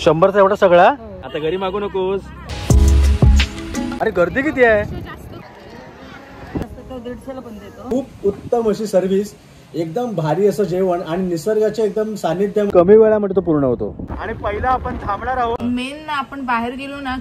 100चा एवढा सगळा? आता घरी मागू नकोस. अरे गर्दी किती आहे. खूप उत्तम अशी सर्व्हिस, एकदम भारी असं जेवण आणि निसर्गाच्या एकदम सानिध्य कमी वेळामध्ये तो पूर्ण होतो. आणि पहिला आपण थांबणार आहोत मेन आपण बाहेर गेलो ना.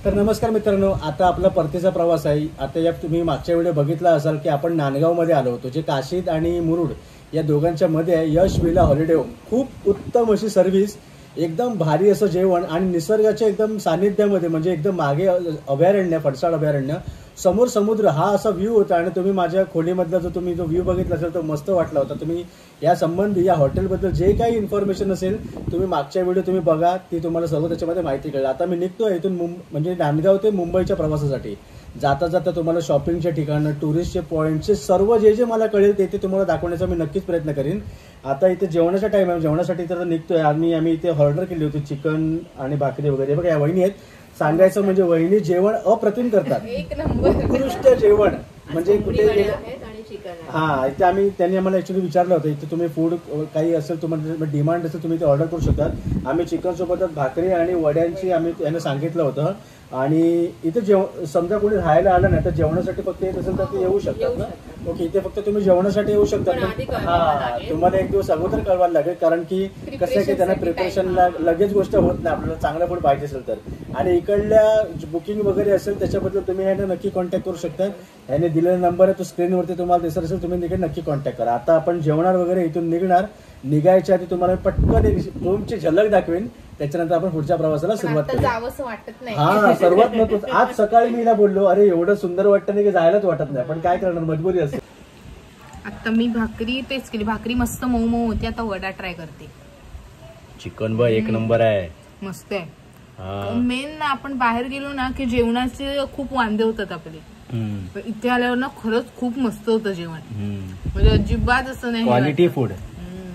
तर नमस्कार मित्रांनो, आता आपला परतीचा प्रवास आहे. आता या तुम्ही मागच्या व्हिडिओ बघितला असाल की आपण नांदगाव मध्ये आलो होतो, जे काशीद आणि मुरुड या दोघांच्या मध्ये आहे. यश विला हॉलिडे होम. खूप उत्तम अशी सर्व्हिस, एकदम भारी असं जेवण आणि निसर्गाच्या एकदम सानिध्यामध्ये, म्हणजे एकदम मागे अभयारण्य, फडसाड अभयारण्य, समोर समुद्र, हा असा व्ह्यू होता. आणि तुम्ही माझ्या खोलीमधला जो तुम्ही जो व्ह्यू बघितला असेल तो मस्त वाटला होता. तुम्ही या संबंधी या हॉटेलबद्दल जे काही इन्फॉर्मेशन असेल तुम्ही मागच्या व्हिडिओ तुम्ही बघा, ती तुम्हाला सर्व त्याच्यामध्ये माहिती कळेल. आता मी निघतोय इथून म्हणजे नांदगाव ते मुंबईच्या प्रवासासाठी. जाता जाता तुम्हाला शॉपिंगचे ठिकाणं, टुरिस्टचे पॉईंटचे सर्व जे जे मला कळेल ते तुम्हाला दाखवण्याचा मी नक्कीच प्रयत्न करीन. आता इथे जेवणाचा टाइम आहे, जेवणासाठी तर निघतोय. आम्ही इथे ऑर्डर केली होती चिकन आणि भाकरी वगैरे. बघा या वहिनी आहेत. सांगायचं म्हणजे वहिनी जेवण अप्रतिम करतात, एक नंबर उत्कृष्ट जेवण. म्हणजे कुठे हा इथे त्यांनी आम्हाला ऍक्च्युली विचारलं होतं, इथे तुम्ही फूड काही असेल तुम्हाला डिमांड असेल तुम्ही ते ऑर्डर करू शकतात. आम्ही चिकन सोबतच भाकरी आणि वड्यांची आम्ही त्यांना सांगितलं होतं. आणि इथे समजा कोणी राहायला आलं नाही तर जेवणासाठी फक्त येत असेल तर ते येऊ शकतात ना. ओके, इथे फक्त तुम्ही जेवणासाठी येऊ शकतात. हा, तुम्हाला एक दिवस अगोदर कळवायला लागेल, कारण की कसं आहे की त्यांना प्रिपरेशनला लगेच गोष्ट होत नाही. आपल्याला चांगलं फूड पाहिजे असेल तर. आणि इकडल्या बुकिंग वगैरे असेल त्याच्याबद्दल तुम्ही ह्यांना नक्की कॉन्टॅक्ट करू शकता. ह्याने दिलेला नंबर आहे तो स्क्रीनवरती तुम्हाला दिसत असेल, तुम्ही तिकडे नक्की कॉन्टॅक्ट करा. आता आपण जेवणार वगैरे इथून निघणार. निघायच्या आधी तुम्हाला पटकन रूमची झलक दाखवेन, त्याच्यानंतर आपण पुढच्या प्रवासाला सुरुवात करू. हा, सर्वात महत्त्वाचं, आज सकाळी मी बोललो अरे एवढं सुंदर वाटतं नाही की जायलाच वाटत नाही, पण काय करणार, मजबुरी असते. आता मी भाकरी तेच केली, भाकरी मस्त मऊ मऊ होती. आता वडा ट्राय करते. चिकन बघ एक नंबर आहे, मस्त आहे. मेन ना आपण बाहेर गेलो ना की जेवणाचे खूप वांदे होतात आपले. इथे आल्यावर ना खरंच खूप मस्त होतं जेवण, म्हणजे अजिबात असं नाही, क्वालिटी फूड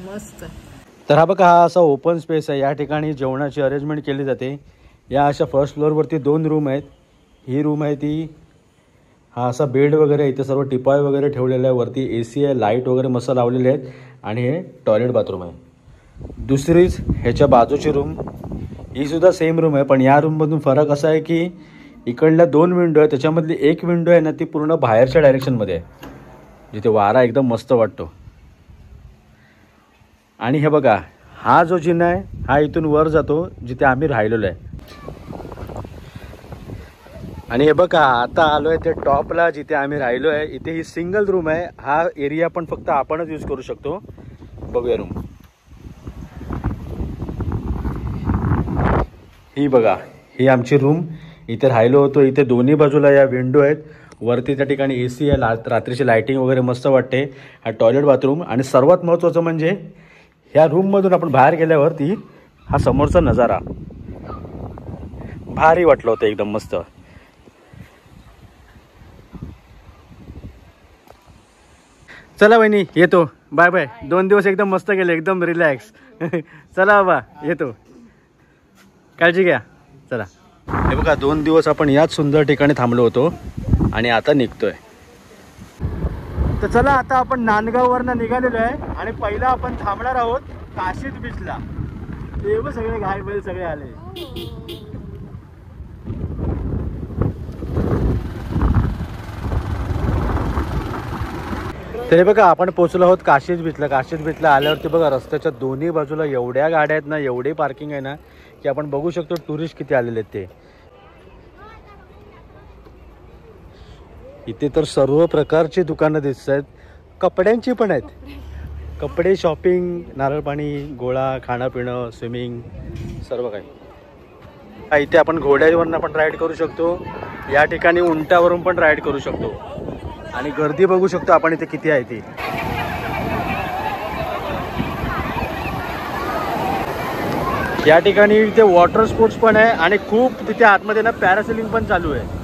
मस्त. तर हा बघा, हा असा ओपन स्पेस आहे. या ठिकाणी जेवणाची अरेंजमेंट केली जाते. या अशा फर्स्ट फ्लोअरवरती 2 रूम आहेत. ही रूम आहे ती, हा असा बेड वगैरे, इथे सर्व टिपाय वगैरे ठेवलेला आहे. वरती AC आहे, लाईट वगैरे मस्त लावलेले आहेत. आणि हे टॉयलेट बाथरूम आहे. दुसरीच ह्याच्या बाजूची रूम, ही सुद्धा सेम रूम आहे. पण या रूममधून फरक असा आहे की इकडल्या 2 विंडो आहे, त्याच्यामधली एक विंडो आहे ना ती पूर्ण बाहेरच्या डायरेक्शनमध्ये आहे, जिथे वारा एकदम मस्त वाटतो. आणि हे बघा, हा जो जिना आहे हा इथून वर जातो जिथे आम्ही राहिलेलो आहे. आणि हे बघा, आता आलो आहे ते टॉपला जिथे आम्ही राहिलो आहे. इथे ही सिंगल रूम आहे. हा एरिया पण फक्त आपणच यूज करू शकतो. बघूया रूम, ही बघा, ही आमची रूम. इथे राहिलो होतो. इथे दोन्ही बाजूला या विंडो आहेत. वरती त्या ठिकाणी AC आहे, रात्रीची लाईटिंग वगैरे मस्त वाटते. हा टॉयलेट बाथरूम. आणि सर्वात महत्त्वाचं म्हणजे ह्या रूममधून आपण बाहेर गेल्यावरती हा समोरचा नजारा भारी वाटलं होतं, एकदम मस्त. चला वहिनी, येतो. Bye bye. 2 दिवस एकदम मस्त गेले, एकदम रिलॅक्स. चला बाबा, येतो. काळजी घ्या. चला. हे बघा, 2 दिवस आपण याच सुंदर ठिकाणी थांबलो होतो आणि आता निघतोय. तर चला, आता आपण नांदगाववरनं निघालेलो आहे आणि पहिला आपण थांबणार आहोत काशीद बीचला. तेव्हा सगळे घाई बैल सगळे आले. तरी बघा, आपण पोहोचलो आहोत काशीद बीचला. काशीद बीचला आल्यावरती बघा, रस्त्याच्या दोन्ही बाजूला एवढ्या गाड्या आहेत ना, एवढी पार्किंग आहे ना, की आपण बघू शकतो टुरिस्ट किती आलेले आहेत ते. इथे तर सर्व प्रकारची दुकानं दिसत आहेत, कपड्यांची पण आहेत. कपडे, शॉपिंग, नारळ पाणी, गोळा, खाणं पिणं, स्विमिंग, सर्व काही. इथे आपण घोड्यावरून पण राईड करू शकतो. या ठिकाणी उंटावरून पण राईड करू शकतो. आणि गर्दी बघू शकतो आपण इथे किती आहे ती. या ठिकाणी इथे वॉटर स्पोर्ट्स पण आहे आणि खूप तिथे आतमध्ये ना पॅरासेलिंग पण चालू आहे.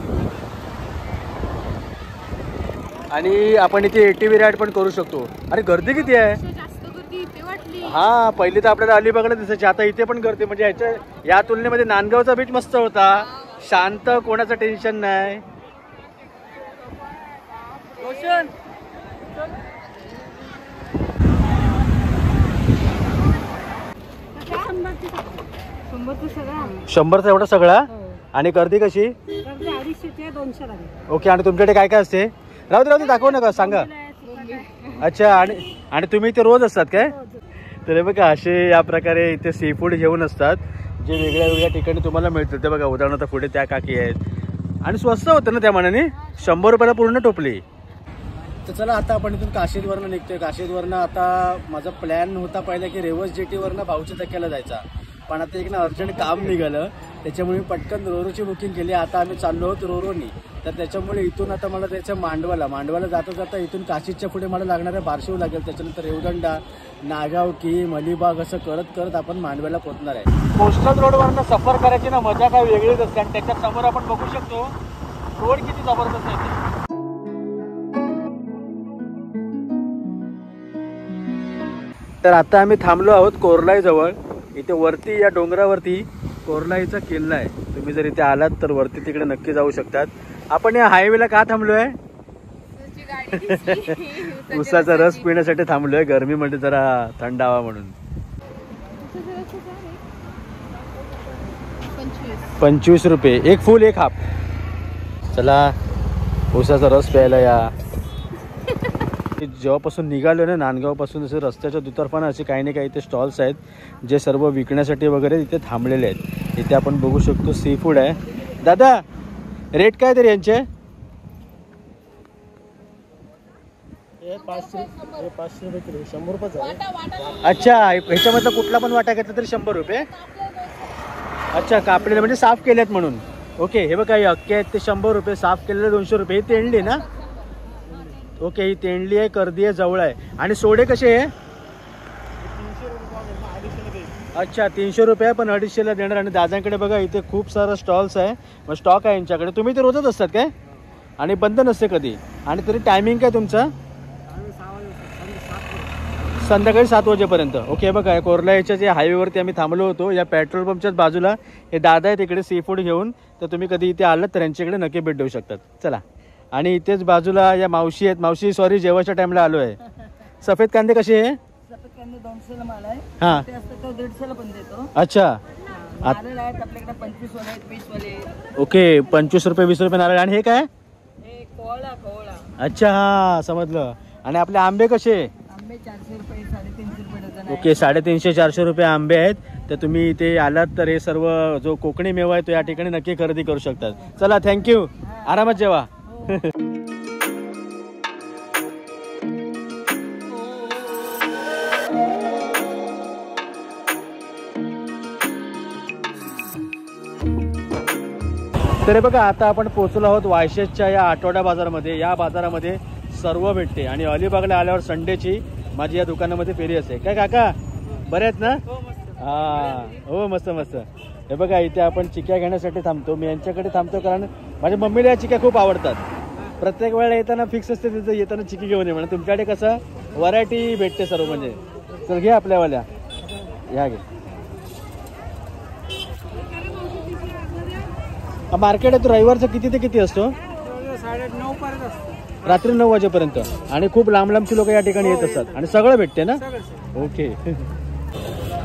आणि आपण इथे ATV राईड पण करू शकतो. अरे गर्दी किती आहे. हा, पहिली तर आपल्याला अलिबागला दिसायची, आता इथे पण गर्दी. म्हणजे या तुलनेमध्ये नांदगावचा बीच मस्त होता, शांत, कोणाचं टेन्शन नाही. 100चा एवढा सगळा. आणि गर्दी कशी? ओके. आणि तुमच्याकडे काय काय असते? राहू दे दाखवू नका, सांगा. अच्छा. आणि तुम्ही इथे रोज असतात काय? तर बघा असे या प्रकारे इथे सी फूड घेऊन असतात जे वेगळ्या वेगळ्या ठिकाणी तुम्हाला मिळतील. ते बघा उदाहरणार्थ पुढे त्या काकी आहेत आणि स्वस्त होतं ना त्या मानाने. 100 रुपयाला पूर्ण टोपली. तर चला आता आपण इथून काशीदवरनं निघतोय. काशीदवरनं आता माझा प्लॅन होता पहिला की रेवस जेटीवरनं भाऊच्या धक्क्याला जायचा, पण आता एक ना अर्जंट काम निघालं त्याच्यामुळे मी पटकन रोरोची बुकिंग केली. आता आम्ही चाललो आहोत रोरोनी. तर त्याच्यामुळे इथून आता मला जायचं मांडवाला जाता जाता इथून काशीच्या पुढे मला लागणार आहे बारशिव लागेल. त्याच्यानंतर रेवदंडा, नागाव, किम, अलिबाग असं करत करत आपण मांडव्याला पोहोचणार आहे. कोस्टल रोडवरनं सफर करायची ना मजा काय वेगळीच असते. आणि त्याच्या समोर आपण बघू शकतो रोड किती जबरदस्त आहे. तर आता आम्ही थांबलो आहोत कोरलाई जवळ. इथे वरती या डोंगरावरती कोरलाईचा किल्ला आहे. तुम्ही जर इथे आलात तर वरती तिकडे नक्की जाऊ शकतात. आपण या हायवेला का थांबलोय? उसाचा रस पिण्यासाठी थांबलोय. गरमीमध्ये जरा थंड हवा म्हणून. 25 रुपये एक फुल एक हाफ. चला उसाचा रस प्यायला या. जेव्हापासून निघालो ना नांदगावपासून जसं रस्त्याच्या दुतर्फानं असे काही ना काही इथे स्टॉल्स आहेत जे सर्व विकण्यासाठी वगैरे इथे थांबलेले आहेत. इथे आपण बघू शकतो सी फूड आहे. दादा रेट काय तरी यांचे? 500 रुपये किलो. 100 रुपये. अच्छा. ह्याच्यामधला कुठला पण वाटा घेतला तरी 100 रुपये. अच्छा कापलेले म्हणजे साफ केलेत म्हणून. ओके. हे बघा हे अख्खे आहेत ते 100 रुपये. साफ केलेले 200 रुपये. ही तेंडली ना? ओके. ही तेंडली आहे, कर्दी आहे, जवळ आहे. आणि सोडे कसे आहे? अच्छा 300 रुपये पण 250ला देणार. आणि दादांकडे बघा इथे खूप सारा स्टॉल्स आहे, मग स्टॉक आहे यांच्याकडे. तुम्ही ते रोजच असतात काय? आणि बंद नसते कधी? आणि तरी टायमिंग काय तुमचा? संध्याकाळी 7 वाजेपर्यंत. ओके. बघा कोरलाईच्या जे हायवेवरती आम्ही थांबलो होतो या पेट्रोल पंपच्याच बाजूला हे दादा आहे तिकडे सी फूड घेऊन. तर तुम्ही कधी इथे आलात तर यांच्याकडे नक्की भेट देऊ शकतात. चला. आणि इथेच बाजूला या मावशी आहेत. मावशी सॉरी जेवायच्या टाइमला आलो आहे. सफेद कांदे कसे आहे? सफेद कांदे 200ला माल आहे. हा. ते असतं तर 150ला पण देतो. अच्छा. नारळ आहेत आपल्याकडे 25 वाले आहेत, 20 वाले. ओके. 25 रुपये 20 रुपये नारळ. आणि हे काय? हे कोवळा. अच्छा हा समजलं. आणि आपले आंबे कसे? आंबे 400 रुपये 350 रुपये डझन आहे. ओके. 350-400 रुपये आंबे आहेत. तर तुम्ही इथे आलात तर हे सर्व जो कोकणी मेवा आहे तो या ठिकाणी नक्की खरेदी करू शकतात. चला थँक्यू. आरामात जेवा. तर बघा आता आपण पोहोचलो आहोत वायशेजच्या या आठवडा बाजारामध्ये. या बाजारामध्ये सर्व भेटते. आणि अलिबागला आल्यावर संडेची माझी या दुकानामध्ये फेरी असते. काय काका बरे आहेत ना? हा हो मस्त मस्त. हे बघा इथे आपण चिक्या घेण्यासाठी थांबतो. मी यांच्याकडे थांबतो कारण माझ्या मम्मीला या चिक्या खूप आवडतात. प्रत्येक वेळेला येताना फिक्स असते तिथं येताना चिकी घेऊन ये म्हणा. तुमच्याकडे कसं व्हरायटी भेटते सर्व म्हणजे. चल घे आपल्यावाल्या. ह्या घे. मार्केट आहे तो रविवारचा किती ते किती असतो? 9:30 पर्यंत असतो. रात्री 9 वाजेपर्यंत. आणि खूप लांब लांबची लोक या ठिकाणी येत असतात. आणि सगळं भेटते ना? ओके.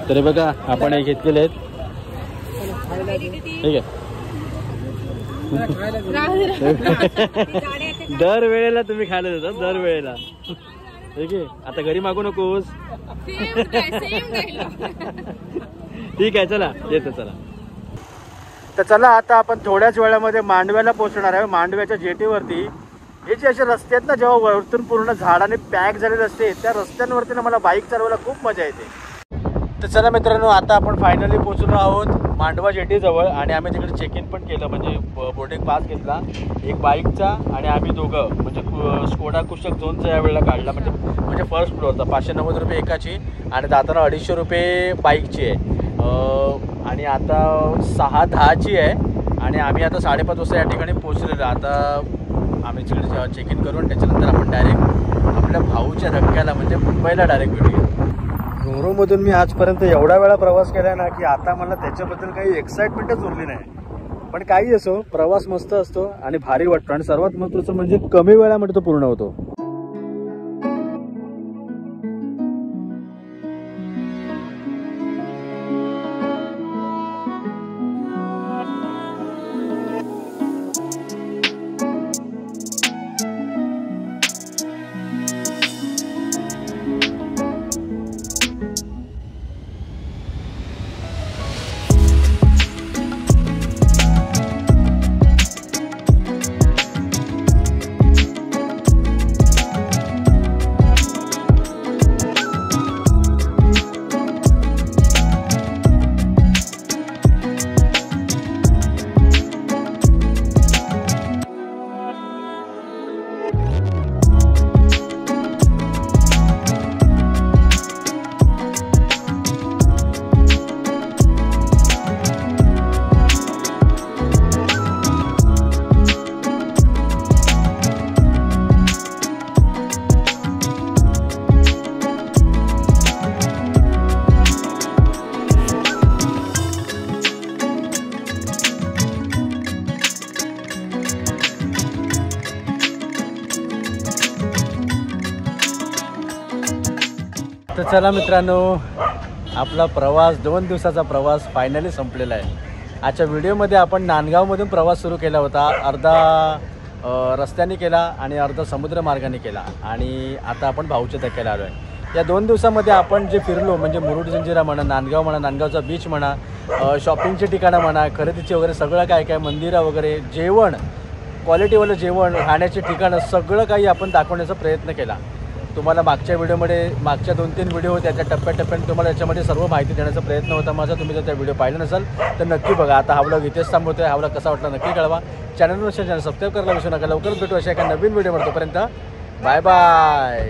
तर बघा आपण हे घेतलेले आहेत. ठीक आहे. दर वेळेला तुम्ही खायला देतात दर वेळेला. ठीक आहे. आता घरी मागू नकोस. ठीक आहे चला येतो. चला तर चला आता आपण थोड्याच वेळामध्ये मांडव्याला पोहोचणार आहे. मांडव्याच्या जेटीवरती हे जे असे रस्ते आहेत ना जेव्हा वरतून पूर्ण झाडाने पॅक झालेले असते त्या रस्त्यांवरती ना मला बाईक चालवायला खूप मजा येते. तर चला मित्रांनो आता आपण फायनली पोहोचलो आहोत मांडवा जेटीजवळ. आणि आम्ही तिकडे चेक इन पण केलं म्हणजे बोर्डिंग पास घेतला एक बाईकचा. आणि आम्ही दोघं म्हणजे स्कोडा कुशक झोनचा यावेळेला काढला म्हणजे फर्स्ट फ्लोअरचा. 590 रुपये एकाची आणि जाताना 250 रुपये बाईकची आहे. आणि आता 6:10ची आहे. आणि आम्ही आता 5:30 वाजता या ठिकाणी पोहोचलेलो. आता आम्ही तिकडे चेक इन करून त्याच्यानंतर आपण डायरेक्ट आपल्या भाऊच्या धक्क्याला म्हणजे मुंबईला डायरेक्ट भेटूया. रोरोमधून मी आजपर्यंत एवढा वेळा प्रवास केला ना की आता मला त्याच्याबद्दल काही एक्साइटमेंटच उरली नाही. पण काही असो प्रवास मस्त असतो आणि भारी वाटतो. आणि सर्वात महत्त्वाचं म्हणजे कमी वेळामध्ये तो पूर्ण होतो. चला मित्रांनो, आपला प्रवास 2 दिवसाचा प्रवास फायनली संपलेला आहे. आजच्या व्हिडिओमध्ये आपण नांदगावमधून प्रवास सुरू केला होता. अर्धा रस्त्याने केला आणि अर्धा समुद्र मार्गाने केला आणि आता आपण भाऊच्या धक्क्याला आलो आहे. या 2 दिवसामध्ये आपण जे फिरलो म्हणजे मुरुड जंजिरा म्हणा, नांदगाव म्हणा, नांदगावचा बीच म्हणा, शॉपिंगची ठिकाणं म्हणा, खरेदीची वगैरे सगळं काय काय, मंदिरं वगैरे, जेवण, क्वालिटीवालं जेवण, राहण्याची ठिकाणं, सगळं काही आपण दाखवण्याचा प्रयत्न केला. तुम्हाला मागच्या व्हिडिओमध्ये मागच्या 2-3 व्हिडिओ होत्या, त्या टप्प्याटप्प्याने तुम्हाला याच्यामध्ये सर्व माहिती देण्याचा प्रयत्न होता माझा. तुम्ही जर त्या व्हिडिओ पाहिला नसाल तर नक्की बघा. आता हा व्लॉग इथेच थांबवतो आहे. हा व्लॉग कसा वाटला नक्की कळवा. चॅनल सबस्क्राईब करायला विसरू नका. लवकरच भेटू अशा एका नवीन व्हिडिओ. तोपर्यंत बाय बाय.